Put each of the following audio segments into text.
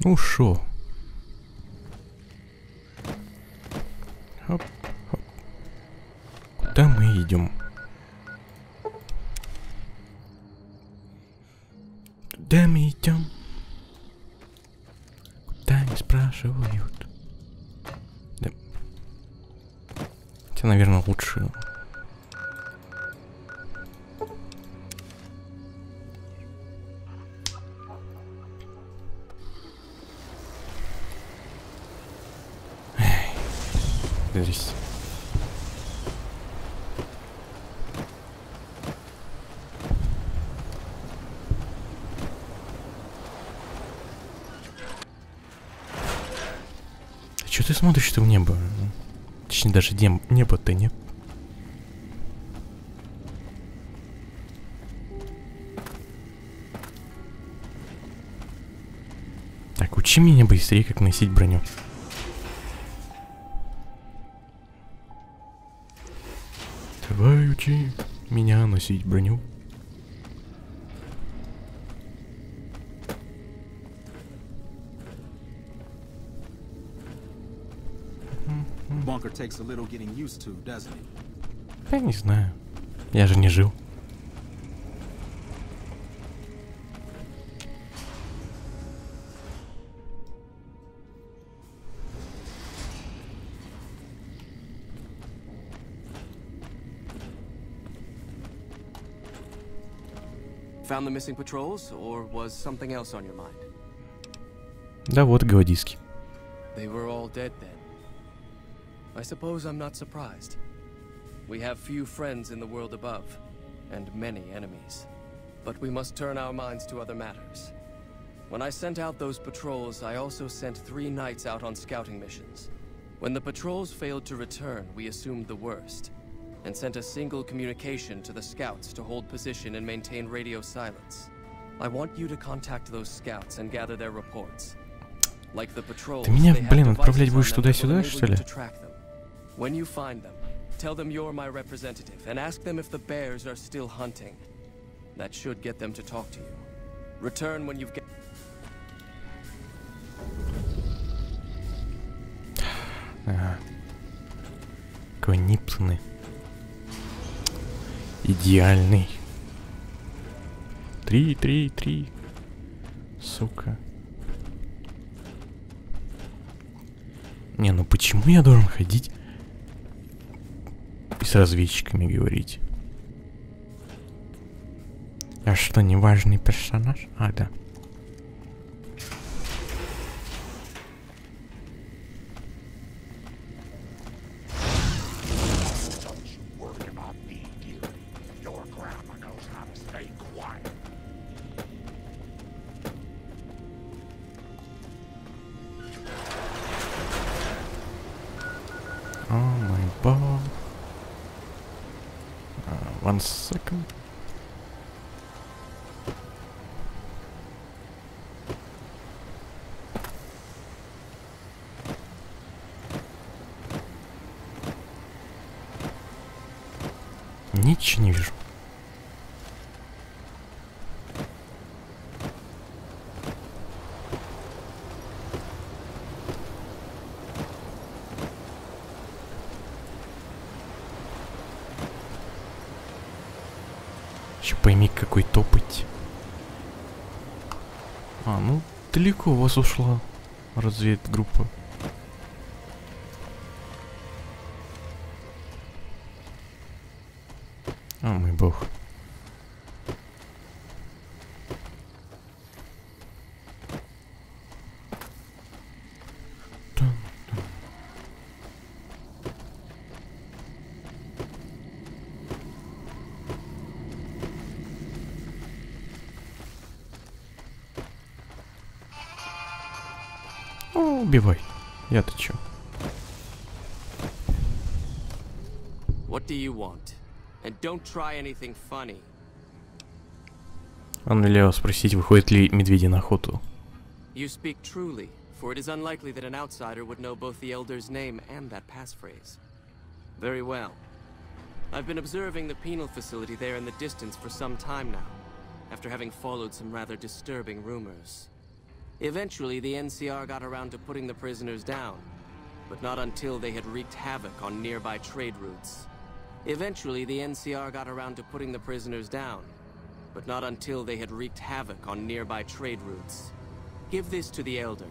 Ну шо? Хоп, хоп. Куда мы идем? Куда мы идем? Куда не спрашивают? Да. Хотя, наверное, лучше. Здесь. Че ты смотришь-то в небо? Точнее, даже неба-то нет. Так, учи меня быстрее, как носить броню. Давай учи меня носить броню. Я не знаю. Я же не жил. Found the missing patrols, or was something else on your mind? Да вот, гвардейский. They were all dead then. I suppose I'm not surprised. We have few friends in the world above, and many enemies. But we must turn our minds to other matters. When I sent out those patrols, I also sent 3 knights out on scouting missions. When the patrols failed to return, we assumed the worst, and sent a single communication to the scouts to hold position and maintain radio silence. I want you to contact those scouts and gather their reports. Like the patrols, Ты меня, блин, отправлять будешь туда-сюда, что ли? When you find them, tell them you're my representative and ask them if the bears are still hunting. That should get them to talk to you. Return when you've get... Ага. Какой нипсный. Идеальный. 3. Сука. Не, ну почему я должен ходить и с разведчиками говорить? А что, неважный персонаж? А, да. Oh my god. 1 second. Ничего не вижу. Еще пойми, какой топать. А, ну, далеко у вас ушла разведгруппа. О мой бог. Убивай. Я-то чё? What do you want? And don't try anything funny. Он велел спросить, выходит ли медведи на охоту. You speak truly, for it is unlikely that an outsider would know both the Elder's name and that passphrase. Very well. I've been observing the penal facility there in the distance for some time now, after having followed some rather disturbing rumors. Eventually, the NCR got around to putting the prisoners down, but not until they had wreaked havoc on nearby trade routes. Eventually, the NCR got around to putting the prisoners down, but not until they had wreaked havoc on nearby trade routes. Give this to the Elder.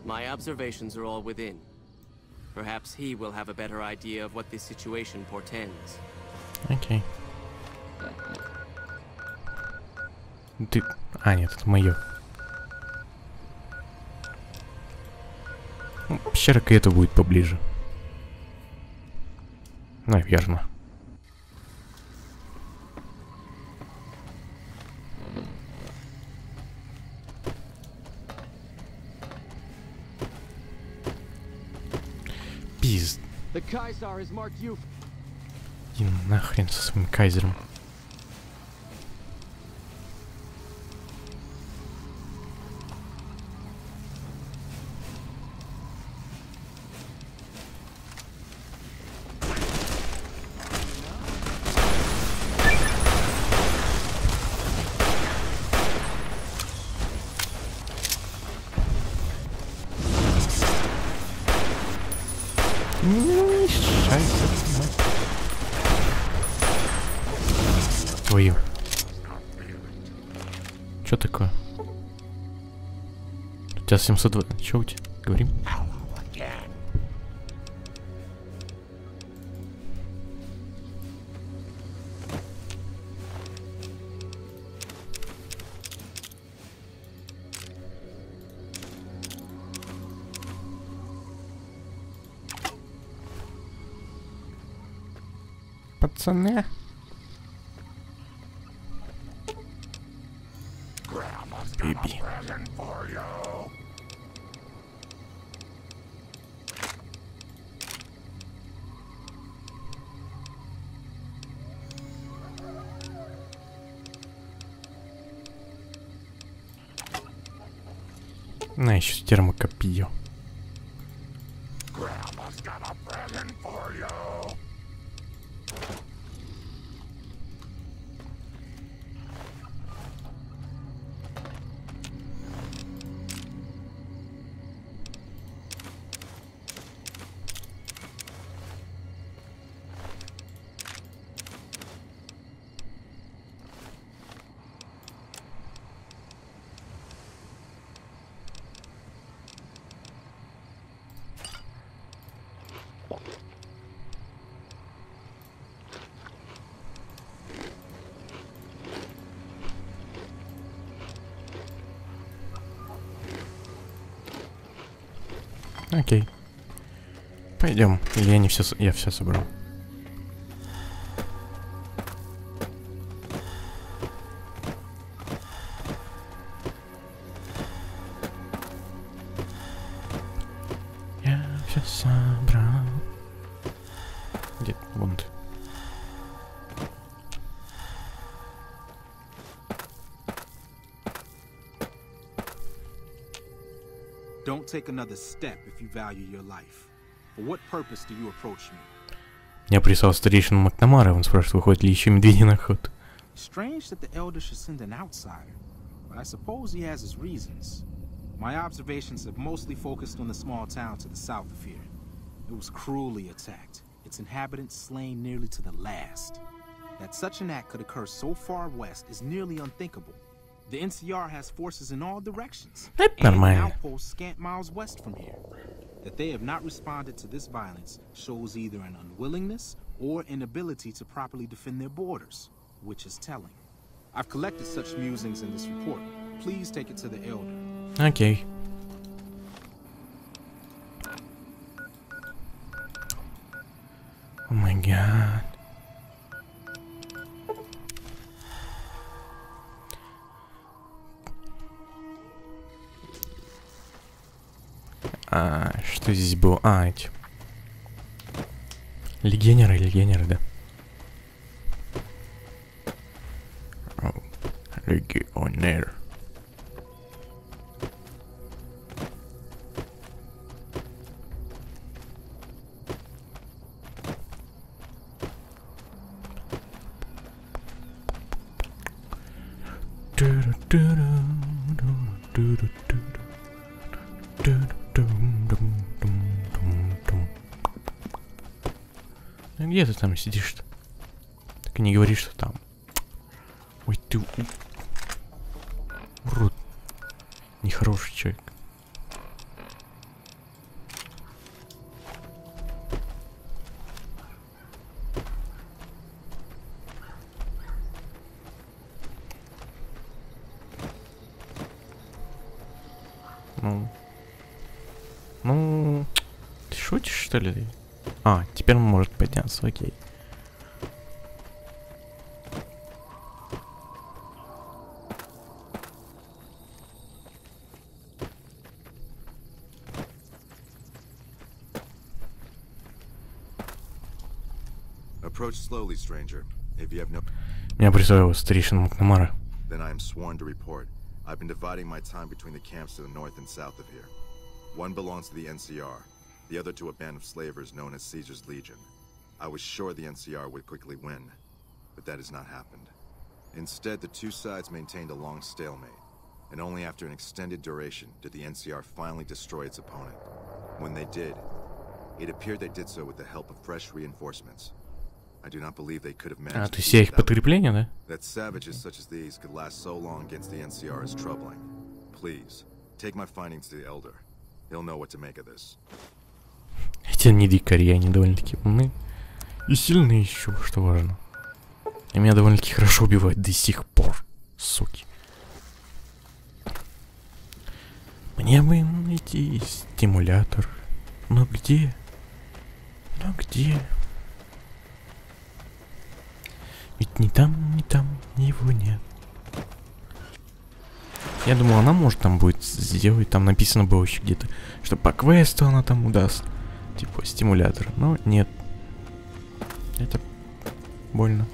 My observations are all within. Perhaps he will have a better idea of what this situation portends. Окей. Ты... А, нет, это моё. Ну, пещера к этому будет поближе. Наверно. Пиз... И нахрен со своим кайзером. Твою. Чё такое? У тебя 720... Чё у тебя? Говорим? Пацаны. Биби. На, еще термокопье. Окей. Пойдем. Или я не все, я все собрал. Я все собрал. Где? Вон ты. Don't take another step if you value your life. For what purpose do you approach me? Я прислал старейшину Макнамара, он спрашивает, выходит ли еще медведи на охоту. Strange that the elder should send an outsider, but I suppose he has his reasons. My observations have mostly focused on the small town to the south of here. It was cruelly attacked, its inhabitants slain nearly to the last. That such an act could occur so far west is nearly unthinkable. The NCR has forces in all directions, and outposts scant miles west from here. That they have not responded to this violence shows either an unwillingness or inability to properly defend their borders, which is telling. I've collected such musings in this report. Please take it to the elder. Окей. О май гад. Что здесь было? Эти. Легионеры, да. Легионер. Где ты там сидишь-то? Так и не говори, что там. Ой, ты урод. Нехороший человек. Ну, ты шутишь, что ли? А, теперь он может подняться, окей. Approach slowly, stranger. If you have no... Меня представил старейшина Макнамара. Then I am sworn to report. I've been dividing my time between the camps to the north and south of here. One belongs to the NCR, the other to a band of slavers known as Caesar's Legion. I was sure the NCR would quickly win, but that has not happened. Instead, the two sides maintained a long stalemate, and only after an extended duration did the NCR finally destroy its opponent. When they did, it appeared they did so with the help of fresh reinforcements. I do not believe they could have managed. А, то есть я их подкрепление, да? That savages such as these could last so long against the NCR is troubling. Please, take my findings to the Elder. He'll know what to make of this. Эти не дикари, они довольно-таки умны. И сильные еще, что важно. И меня довольно-таки хорошо убивают до сих пор, суки. Мне бы найти стимулятор. Но где? Но где? Ведь ни там, его нет. Я думал, она может там будет сделать, там написано было еще где-то, что по квесту она там удаст. Типа стимулятор. Но нет. Это больно.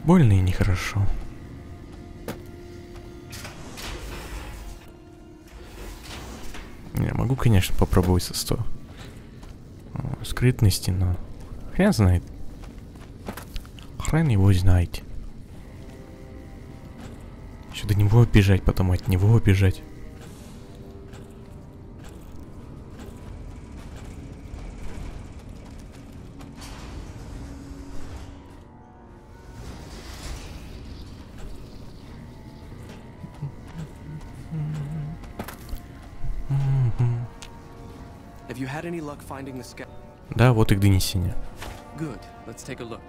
Больно и нехорошо. Я могу, конечно, попробовать со 100 скрытности, но хрен знает. Хрен его знает. Еще до него бежать, потом от него бежать. Have you had any luck finding the scout? Да, вот их донесение. Good. Let's take a look.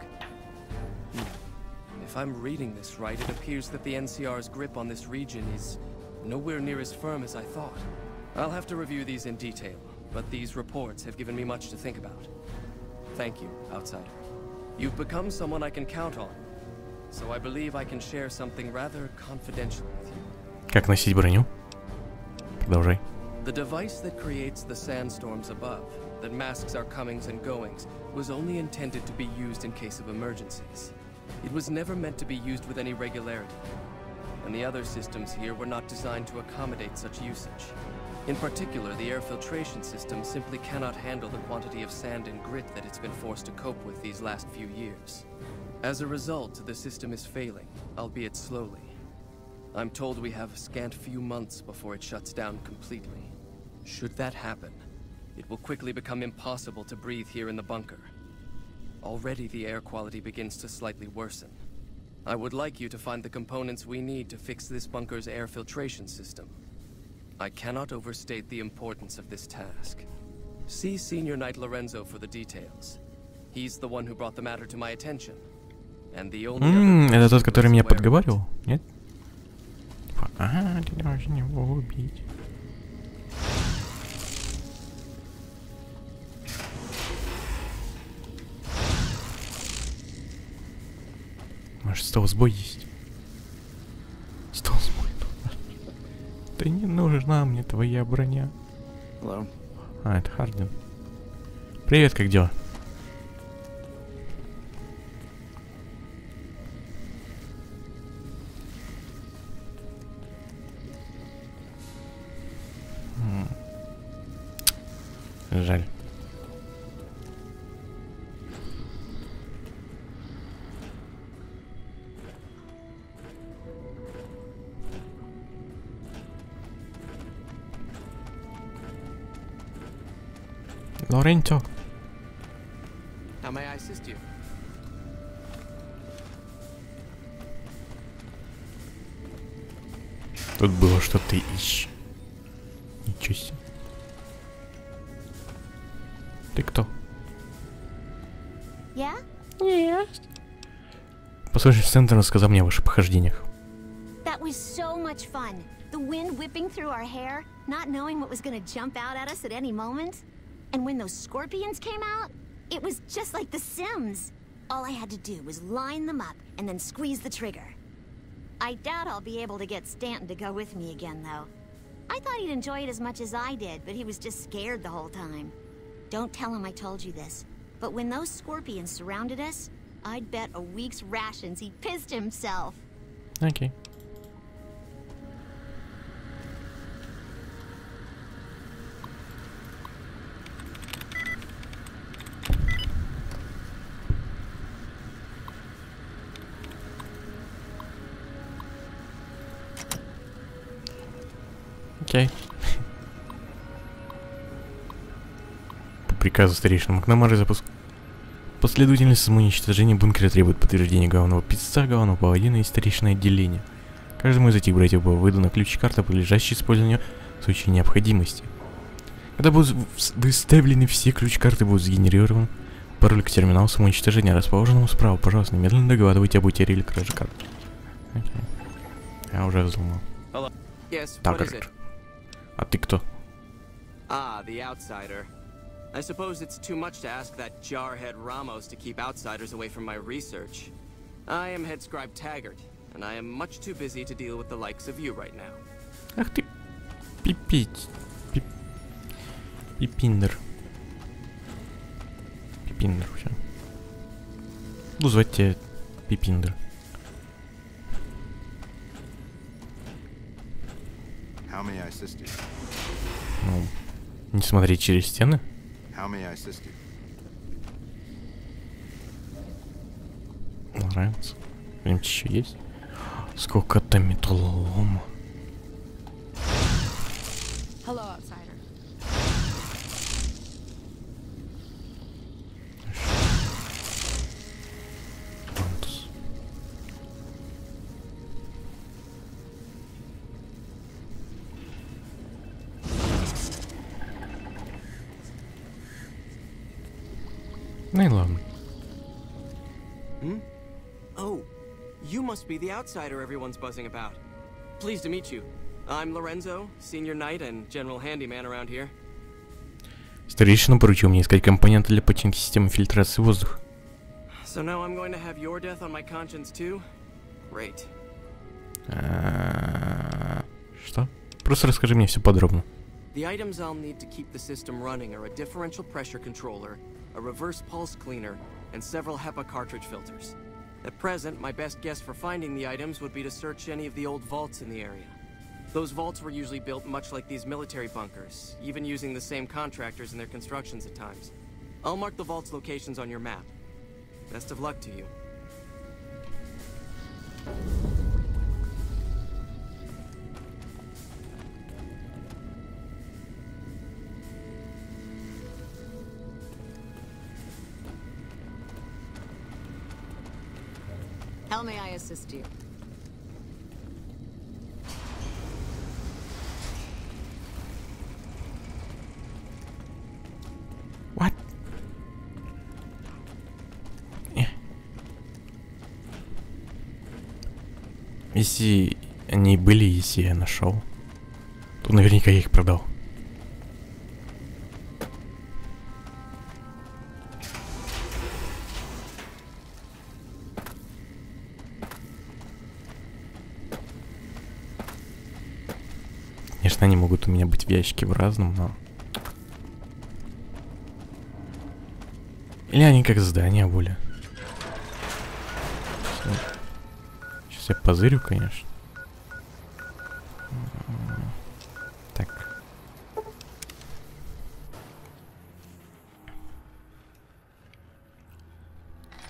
If I'm reading this right, it appears that the NCR's grip on this region is nowhere near as firm as I thought. I'll have to review these in detail, but these reports have given me much to think about. Thank you, outsider. You've become someone I can count on, so I believe I can share something rather confidential with you. Как носить броню? Продолжай. The device that creates the sandstorms above, that masks our comings and goings, was only intended to be used in case of emergencies. It was never meant to be used with any regularity, and the other systems here were not designed to accommodate such usage. In particular, the air filtration system simply cannot handle the quantity of sand and grit that it's been forced to cope with these last few years. As a result, the system is failing, albeit slowly. I'm told we have a scant few months before it shuts down completely. Should that happen, it will quickly become impossible to breathe here in the bunker. Already the air quality begins to slightly worsen. I would like you to find the components we need to fix this bunker's air filtration system. I cannot overstate the importance of this task. See Senior Knight Lorenzo for the details. He's the one who brought the matter to my attention. And the only Это тот, который меня подговаривал? Нет? Ага, ты должен его убить. Может, стелс-бой есть? Стелс-бой. Да не нужна мне твоя броня. Hello. А, это Хардин. Привет, как дела? Жаль. Лоренцо. How may I assist you? Тут было что-то ищ. Ничего себе. Ты кто? Yeah? Послушай, Сентер рассказал мне о ваших похождениях. That was so much fun. The wind whipping through our hair, not knowing what was gonna jump out at us at any moment. And when those scorpions came out, it was just like The Sims. All I had to do was line them up and then squeeze the trigger. I doubt I'll be able to get Stanton to go with me again, though. I thought he'd enjoy it as much as I did, but he was just scared the whole time. Don't tell him I told you this, but when those scorpions surrounded us, I'd bet a week's rations he pissed himself. Окей. Окей. По приказу старейшины Макнамары запуск. Последовательность самоуничтожения бункера требует подтверждения главного писца, главного паладина и старейшины отделения. Каждому из этих братьев была выдана ключ-карта, подлежащая использованию в случае необходимости. Когда будут выставлены все ключ-карты, будут сгенерированы пароль к терминалу самоуничтожения, расположенному справа. Пожалуйста, немедленно докладывайте об утере или краже карт. Окей. Я уже взломал. Yes, Так, what is it? а ты кто? Ah, the outsider. I suppose it's too much to ask that jarhead Ramos to keep outsiders away from my research. I am head scribe Taggart, and I am much too busy to deal with the likes of you right now. Ах ты, пипить. Пипиндер. Пипиндер, все. Буду звать тебя Пипиндер. How may I assist you? Ну, не смотреть через стены. How may I assist you? Нравится. Что-нибудь еще есть? Сколько-то металлолома. Hello, outsider. Антус. Ну и ладно. Hmm? Oh, you must be the outsider everyone's buzzing about. Pleased to meet you. I'm Lorenzo, senior knight and general handyman around here. Старейшина поручил мне искать компоненты для починки системы фильтрации воздуха. So now I'm going to have your death on my conscience too? Great. Что? Просто расскажи мне все подробно. The items I'll need to keep the system running are a differential pressure controller, a reverse pulse cleaner, and several HEPA cartridge filters. At present, my best guess for finding the items would be to search any of the old vaults in the area. Those vaults were usually built much like these military bunkers, even using the same contractors in their constructions at times. I'll mark the vault's locations on your map. Best of luck to you. How may I assist you? What? Если они были, если я нашел, то наверняка я их продал. Конечно, они могут у меня быть в ящике в разном, но... Или они как здания были. Сейчас я позырю, конечно. Так.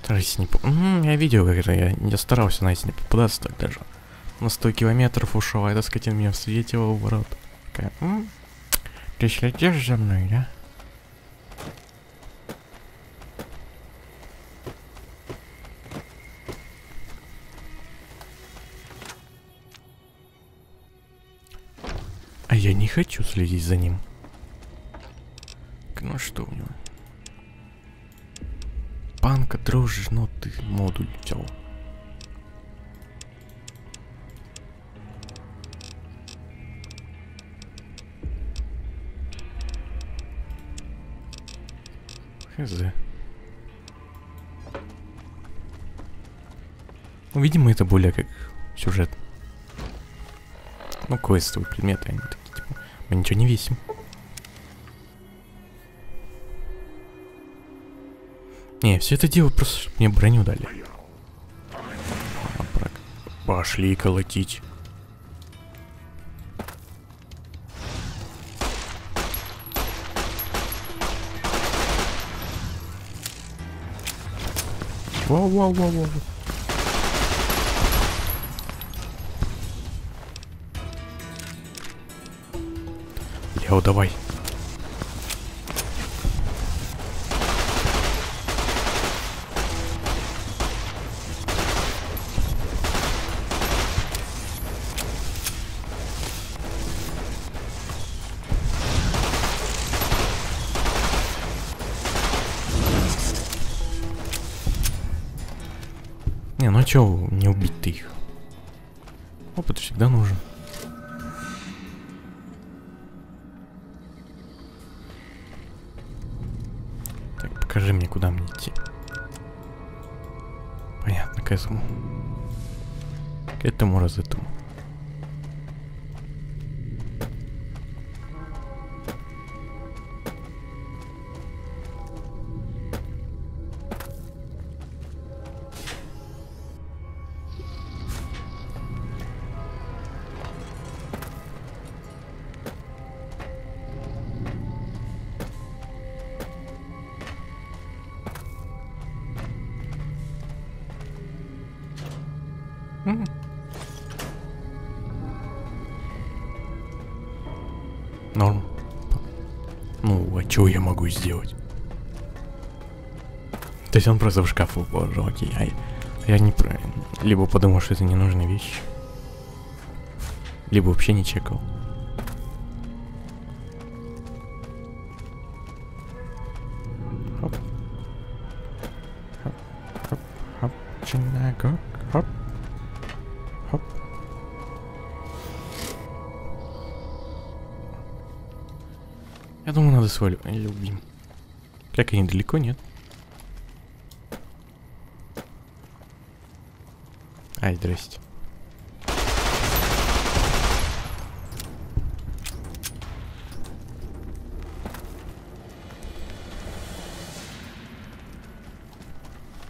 Старайся не... Я видел, как это я старался, знаете, не попадаться так даже. На 100 километров ушел, а эта скотина меня встретила у ворот. Такая, ты следишь за мной, да? я не хочу следить за ним. Ну что у него? Панка, дрожишь, но ты модуль взял. Хз. Ну, видимо, это более как сюжет. Ну, квестовые предметы, они такие, типа, мы ничего не весим. Не, все это дело просто, чтобы мне броню дали. Пошли колотить. Вау. Лео, давай. Не, ну а чё не убить-то их? Опыт всегда нужен. Так, покажи мне, куда мне идти. Понятно, к этому. К этому раз этому. Норм. Ну, а чё я могу сделать? То есть он просто в шкаф положил, окей. Я не про... Либо подумал, что это ненужная вещь. Либо вообще не чекал. Хоп. Хоп. Хоп. Хоп. Чинаго. Хоп. Хоп. Я думаю, надо свой любим. Как они далеко, нет? Ай, здрасте.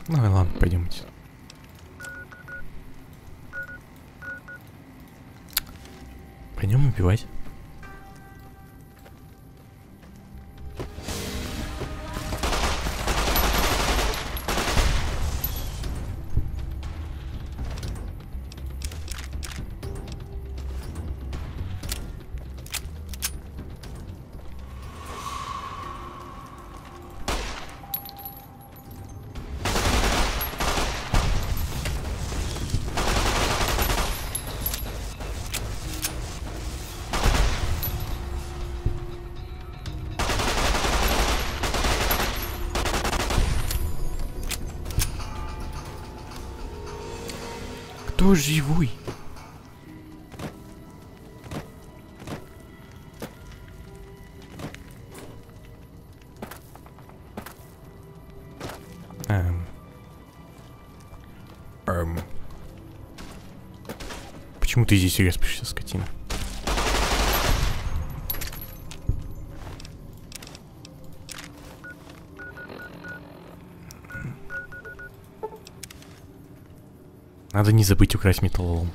Ну и ладно, пойдемте. Пойдем убивать. Кто живой? Почему ты здесь респишься, скотина? Надо не забыть украсть металлолом.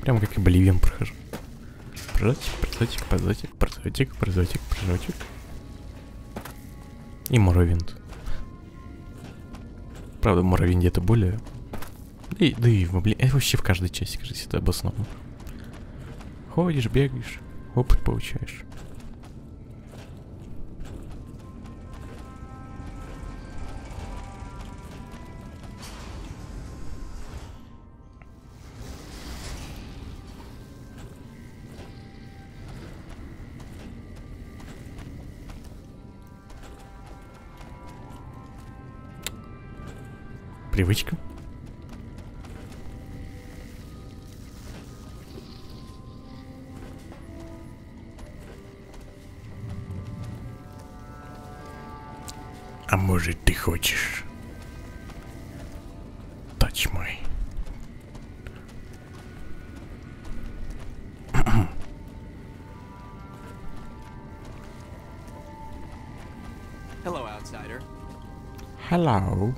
Прямо как и Боливиан прохожу. Прозатик. прозотик, прозотик, прозотик. И Моровинд. Правда, в Моровинде это более... Да и вообще в каждой части, кажется, это обосновано. Ходишь, бегаешь, опыт получаешь. Привычка. А может, ты хочешь? Touch my. Hello, outsider. Hello.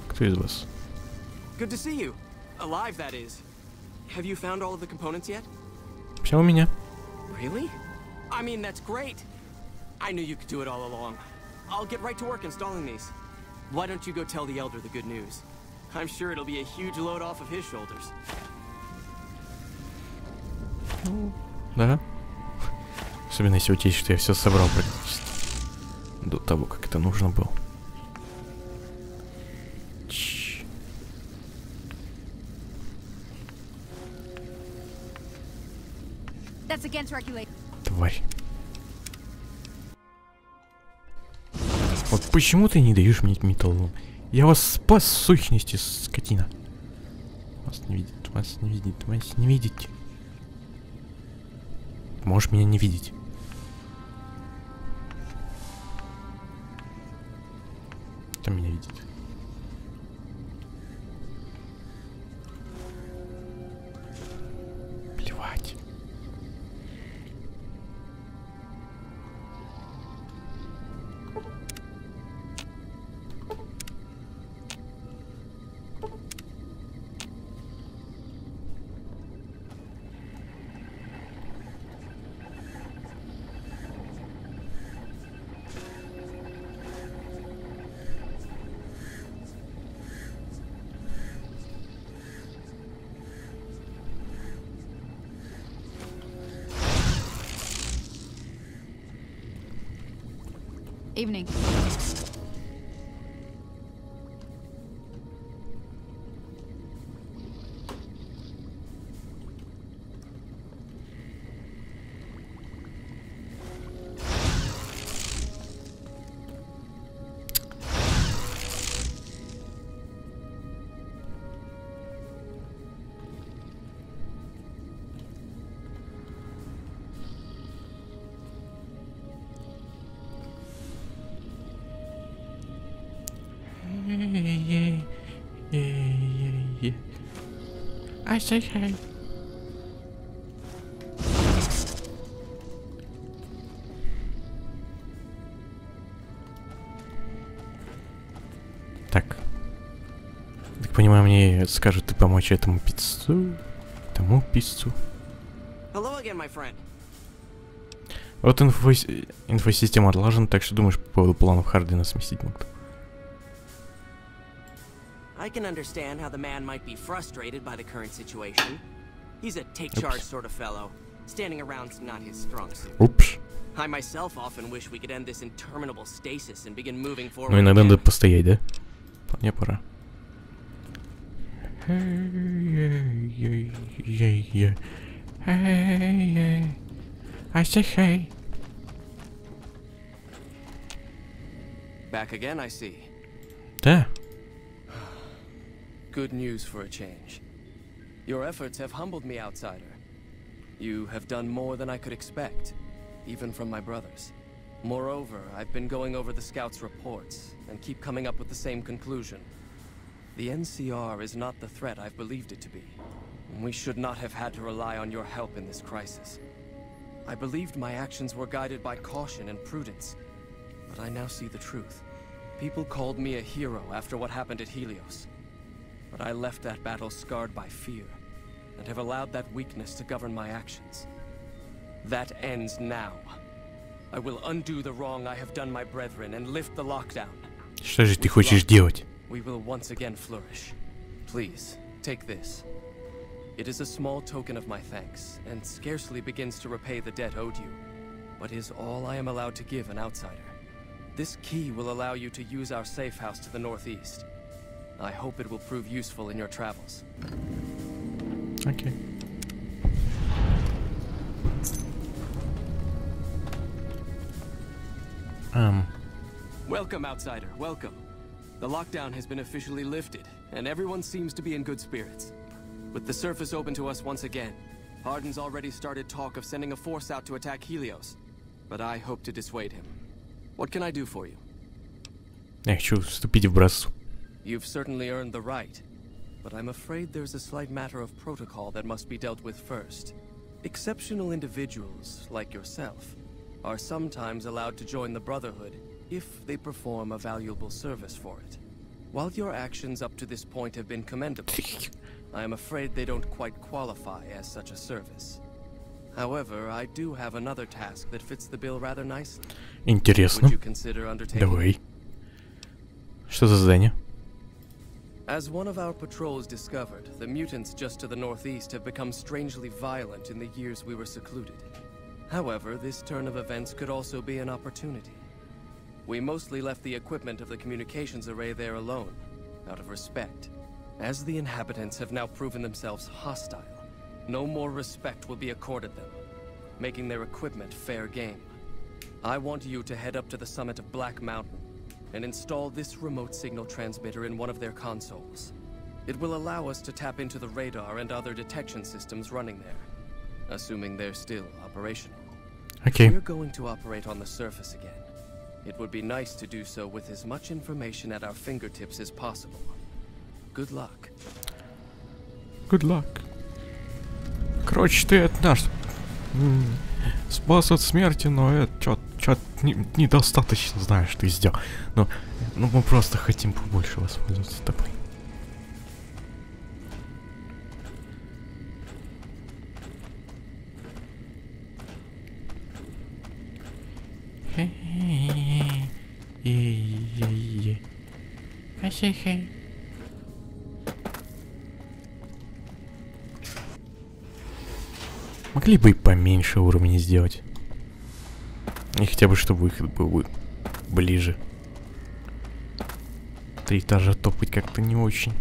Кто из вас? Good to see you. Alive, that is. Have you found all of the components yet? Все у меня. Really? I mean, that's great. I knew you could do it all along. I'll get right to work installing these. Why don't you go tell the Elder the good news? I'm sure it'll be a huge load off of his shoulders. Да. Особенно если учесть, что я все собрал практически. До того, как это нужно было. Тварь. Вот почему ты не даешь мне металлолом? Я вас спас в сущности, скотина. Вас не видит, вас не видит, вас не видите. Можешь меня не видеть. Кто меня видит? Плевать. Evening. I say hey. Так. Так понимаю, мне скажут ты помочь этому пиццу, тому пиццу. Hello again, my friend. Вот инфосистема отлажена, так что думаешь по поводу планов Хардина сместить могут. I can understand how the man might be frustrated by the current situation. He's a take-charge sort of fellow. Standing around's not his strong suit. Упс. I myself often wish we could end this interminable stasis and begin moving forward. Ну иногда надо постоять, да? Мне пора. I say hey. Back again, I see. Да. Good news for a change. Your efforts have humbled me, outsider. You have done more than I could expect, even from my brothers. Moreover, I've been going over the scouts' reports and keep coming up with the same conclusion. The NCR is not the threat I've believed it to be. We should not have had to rely on your help in this crisis. I believed my actions were guided by caution and prudence, but I now see the truth. People called me a hero after what happened at Helios. But I left that battle scarred by fear, and have allowed that weakness to govern my actions. That ends now. I will undo the wrong I have done my brethren and lift the lockdown. Что же ты хочешь делать? We will once again flourish. Please, take this. It is a small token of my thanks, and scarcely begins to repay the debt owed you, but is all I am allowed to give an outsider. This key will allow you to use our safe house to the northeast. I hope it will prove useful in your travels. Окей. Welcome, outsider, welcome. The lockdown has been officially lifted, and everyone seems to be in good spirits. With the surface open to us once again, Hardin's already started talk of sending a force out to attack Helios, but I hope to dissuade him. What can I do for you? Я хочу вступить в братство. You've certainly earned the right, but I'm afraid there's a slight matter of protocol that must be dealt with first. Exceptional individuals, like yourself, are sometimes allowed to join the Brotherhood if they perform a valuable service for it. While your actions up to this point have been commendable, I am afraid they don't quite qualify as such a service. However, I do have another task that fits the bill rather nicely. Интересно. Would you consider undertaking? Давай. Что за задание? As one of our patrols discovered, the mutants just to the northeast have become strangely violent in the years we were secluded. However, this turn of events could also be an opportunity. We mostly left the equipment of the communications array there alone, out of respect. As the inhabitants have now proven themselves hostile, no more respect will be accorded them, making their equipment fair game. I want you to head up to the summit of Black Mountain and install this remote signal transmitter in one of their consoles. It will allow us to tap into the radar and other detection systems running there, assuming they're still operational. Окей. We're going to operate on the surface again. It would be nice to do so with as much information at our fingertips as possible. Good luck. Good luck. Короче, ты это наш спас от смерти, но это чё недостаточно, знаешь, ты сделал. Ну мы просто хотим побольше воспользоваться тобой. Могли бы и поменьше уровней сделать. И хотя бы, чтобы выход был ближе. 3 этажа топать как-то не очень.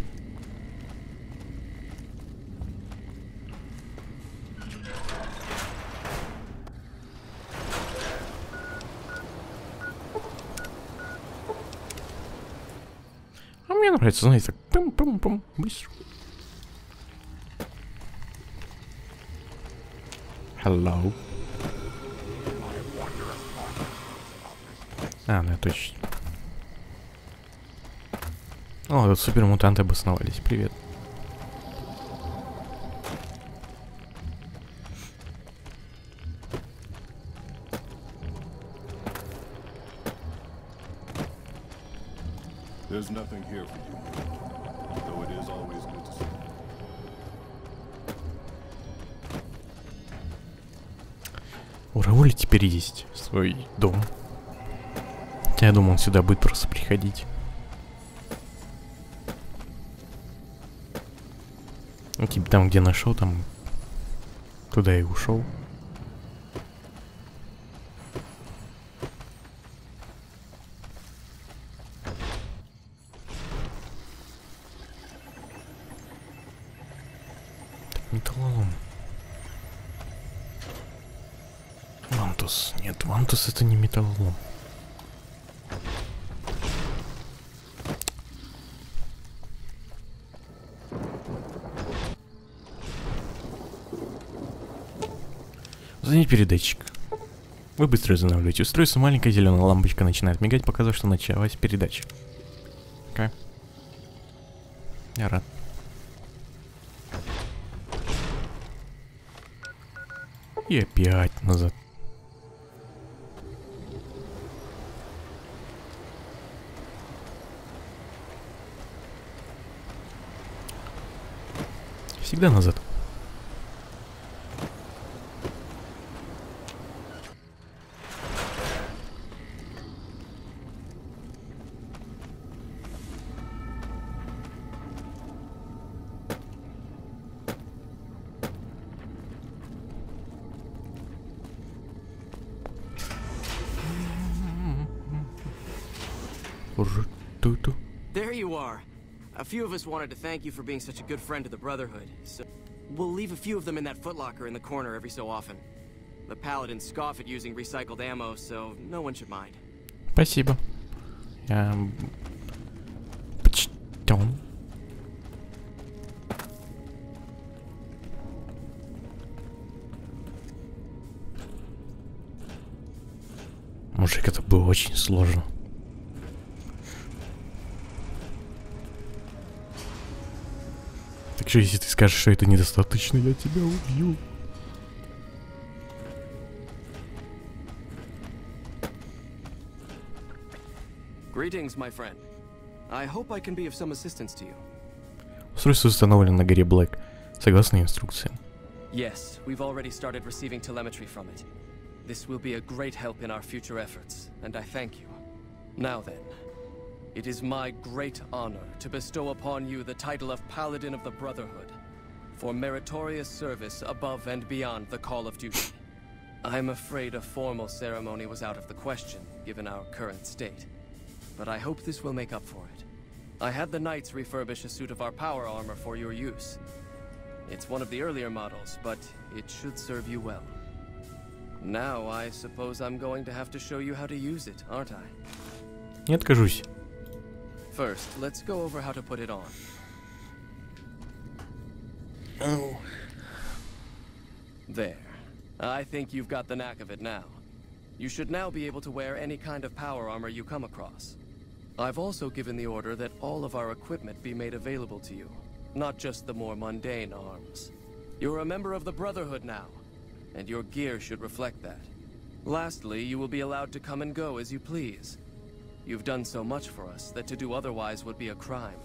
А мне нравится, знаете, так пум-пум-пум, быстро. Hello. Ну точно. О, тут супермутанты обосновались. Привет. There's nothing here for you, though it is always good to see. У Рауля теперь есть свой дом. Я думал, он сюда будет просто приходить. Ну, типа там, где нашел, там туда и ушел. Так, металлолом. Вантус. Нет, Вантус это не металлолом. Звонить передатчик. Вы быстро устанавливаете устройство, маленькая зеленая лампочка начинает мигать, показывая, что началась передача. Окей. Я рад. И опять назад. Всегда назад. Ту-ту. There you are. A few of us wanted to thank you for being such a good friend to the Brotherhood, so we'll leave a few of them in that footlocker in the corner every so often. The Paladins scoff at using recycled ammo, so no one should mind. Спасибо. Я почтен. Мужик, это было очень сложно. Так что, если ты скажешь, что это недостаточно, я тебя убью. Greetings, my friend. I hope I can be of some assistance to you. Устройство установлено на горе Блэк, согласно инструкциям. Yes, we've already started receiving telemetry from it. This will be a great help in our future efforts, and I thank you. Now then, it is my great honor to bestow upon you the title of Paladin of the Brotherhood for meritorious service above and beyond the call of duty. I'm afraid a formal ceremony was out of the question, given our current state, but I hope this will make up for it. I had the Knights refurbish a suit of our power armor for your use. It's one of the earlier models, but it should serve you well. Now, I suppose I'm going to have to show you how to use it, aren't I? Не откажусь. First, let's go over how to put it on. Oh. There. I think you've got the knack of it now. You should now be able to wear any kind of power armor you come across. I've also given the order that all of our equipment be made available to you, not just the more mundane arms. You're a member of the Brotherhood now, and your gear should reflect that. Lastly, you will be allowed to come and go as you please. You've done so much for us that to do otherwise would be a crime.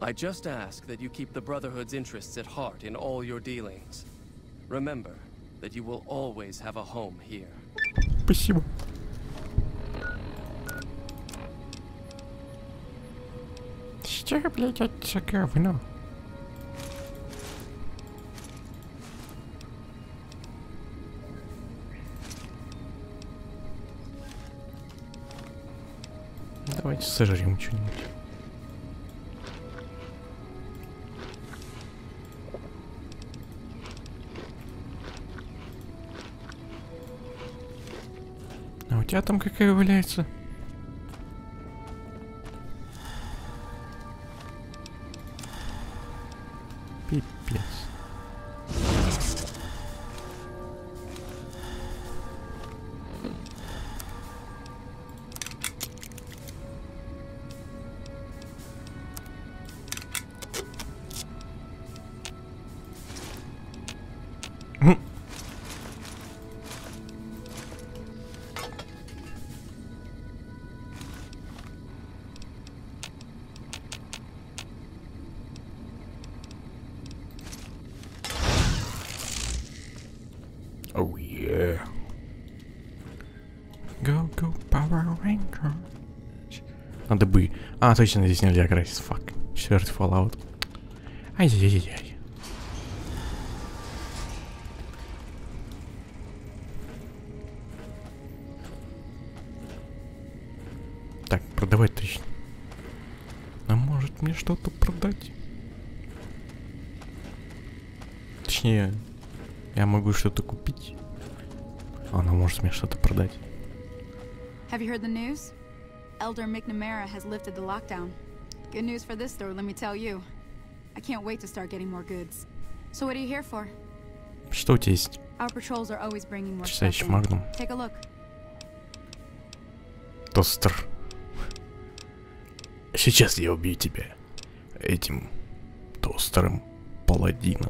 I just ask that you keep the Brotherhood's interests at heart in all your dealings. Remember that you will always have a home here. Спасибо. Что, блядь, это говно? Давайте сожрем что-нибудь. А у тебя там какая валяется? Пипец. Oh yeah. Go, go, Power Ranger. Надо бы... А, точно, здесь нельзя красить. Фак. 4-й Fallout. Ай-яй-яй-яй. Так, продавать точно. А может мне что-то продать? Точнее, я могу что-то купить. Она может мне что-то продать. Have you heard the news? Elder McNamara has lifted the lockdown. Good news for this store, let me tell you. I can't wait to start getting more goods. So what are you here for? Что у тебя есть? Our patrols are always bringing more stuff Читающий in. Магнум. Take a look. Тостер. Сейчас я убью тебя. Этим тостером паладина.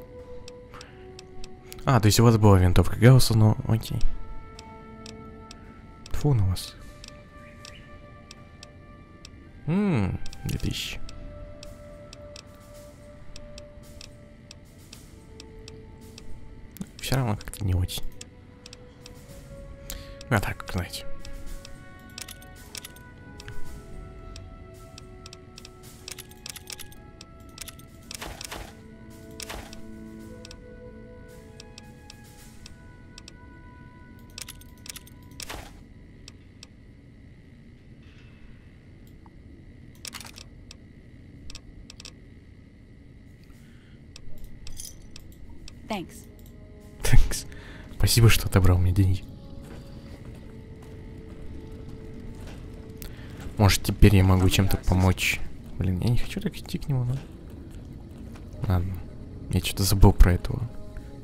А, то есть у вас была винтовка Гаусса, но окей. Фу на вас. 2000. Все равно как-то не очень. А так, как знаете. Thanks. Thanks. Спасибо, что отобрал мне деньги. Может, теперь я могу чем-то помочь. Блин, я не хочу так идти к нему, но... Ладно. Я что-то забыл про этого.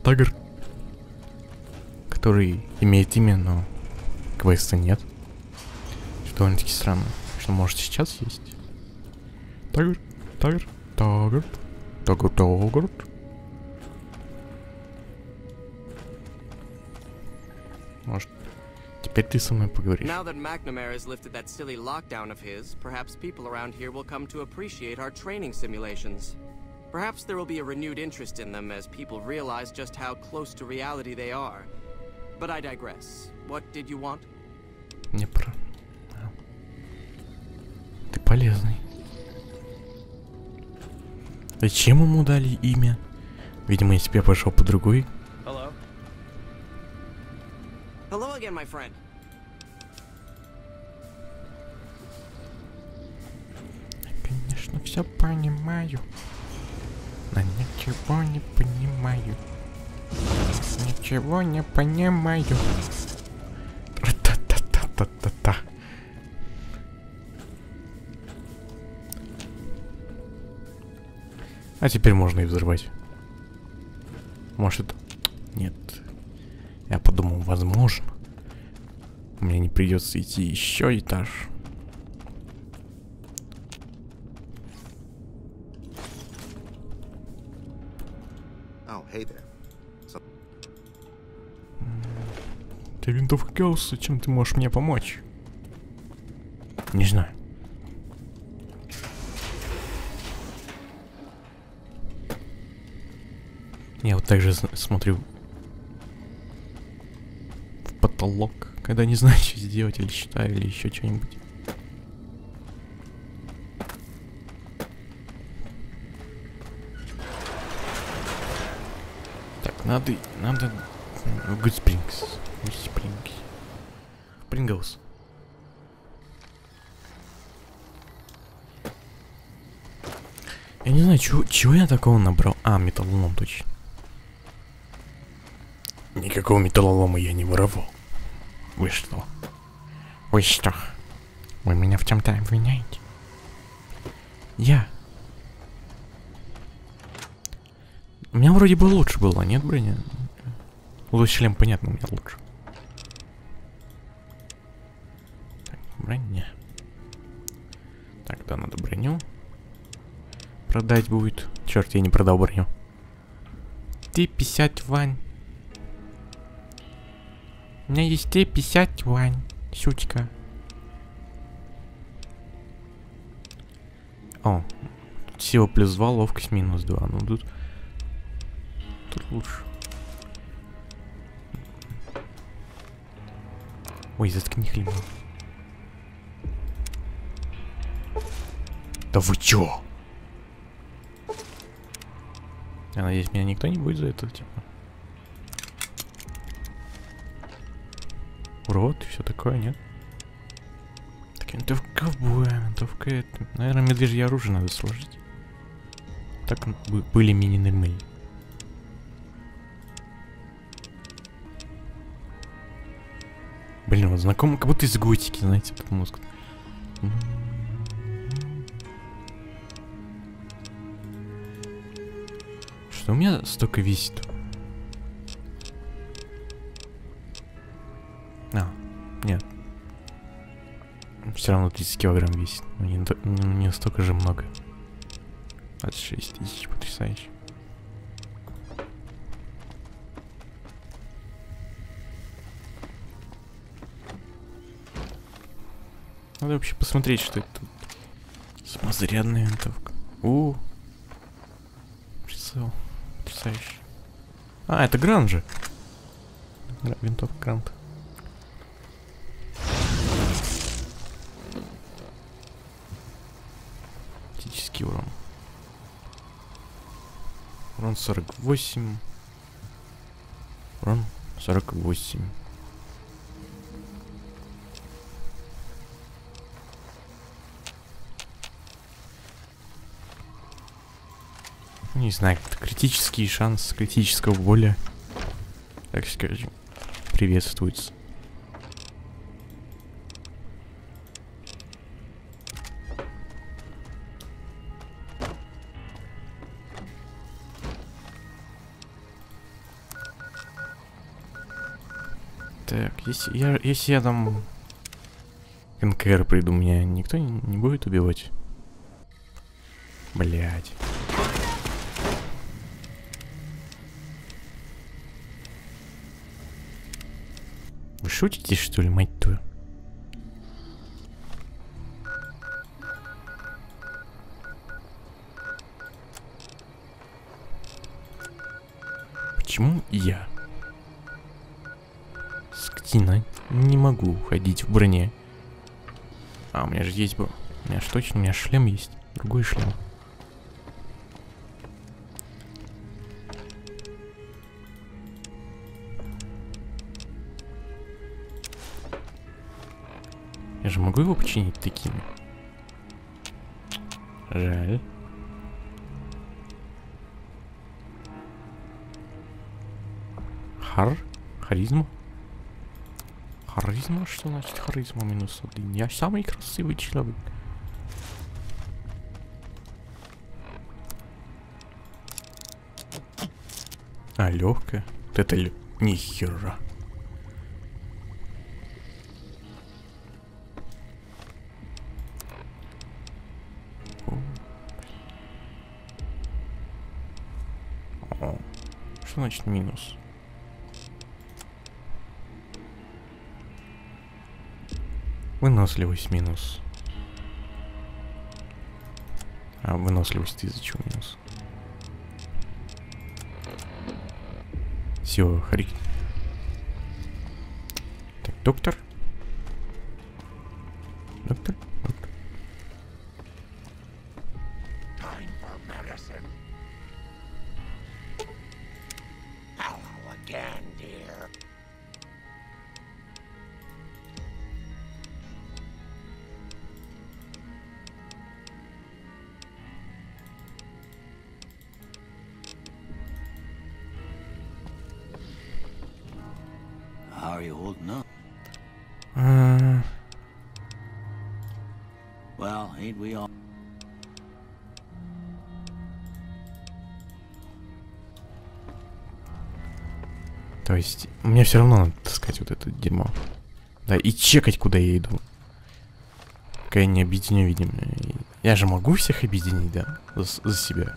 Тагр. Который имеет имя, но квеста нет. Что довольно-таки странно. Что, может, сейчас есть? Тагр. Тагр. Тагр. Тагр. Тагр. Может, теперь ты со мной поговоришь. Now that McNamara has lifted that silly lockdown of his, perhaps people around here will come to appreciate our training simulations. Perhaps there will be a renewed interest in them as people realize just how close to reality they are. But I digress. What did you want? Не про... Ты полезный. Зачем ему дали имя? Видимо, если бы я пошел по другой. Hello? Hello again, my friend. Я, конечно, все понимаю. Но ничего не понимаю. Ничего не понимаю. Та-та-та-та-та-та. А теперь можно и взрывать. Может, нет. Я подумал, возможно, мне не придется идти еще этаж. Oh, hey there. Ты винтовка Гаусса, чем ты можешь мне помочь? Не знаю. Я вот так же смотрю в потолок, когда не знаю, что сделать, или читаю, или еще что-нибудь. Так, надо... Good Springs. Принглс. Я не знаю, чего я такого набрал. А, металлолом точно. Никакого металлолома я не воровал. Вы что? Вы что? Вы меня в чем-то обвиняете? Я. У меня вроде бы лучше было, нет, броня? Вот шлем, понятно, у меня лучше. Так, броня. Так, да, надо броню. Продать будет. Черт, я не продал броню. Т-50, Вань. У меня есть Т-50, Вань. Сучка. О, сила плюс 2, ловкость минус 2. Ну тут лучше. Ой, заткни хлеб. Да вы чё? Я надеюсь, меня никто не будет за это, типа. Урод и все такое, нет? Так, винтовка ковбоя, винтовка это. Наверное, медвежье оружие надо сложить. Так были мини-нормальные. Блин, вот знакомо, как будто из готики, знаете, этот мозг. Что у меня столько весит? А, нет. Все равно 30 килограмм весит. Но не столько же много. 26 тысяч, потрясающе. Надо вообще посмотреть, что это тут. Самозарядная винтовка. Прицел. Потрясающе. А, это грант же. Винтовка грант. Критический урон. Урон 48. Урон 48. Не знаю, как-то критический шанс критического боля, так скажем, приветствуется. Так, если я там НКР приду, меня никто не будет убивать? Блять. Вы шутите, что ли, мать твою? Почему я? Скотина, не могу ходить в броне. А, у меня же есть был. У меня же точно, у меня шлем есть. Другой шлем. Я же могу его починить таким? Жаль. Харизма? Харизма? Что значит харизма -1? Я самый красивый человек. А, легкая. Вот это нихера. О. Что значит минус? Выносливость минус. А, выносливость из-за чего минус? Все, Хари. Так, доктор. Доктор? Доктор. Time for medicine. Hello again, dear. How are you holding up? Well, ain't we all? То есть, мне все равно надо таскать вот это дерьмо. Да, и чекать, куда я иду. Пока я не объединю, видимо. Я же могу всех объединить, да? За себя.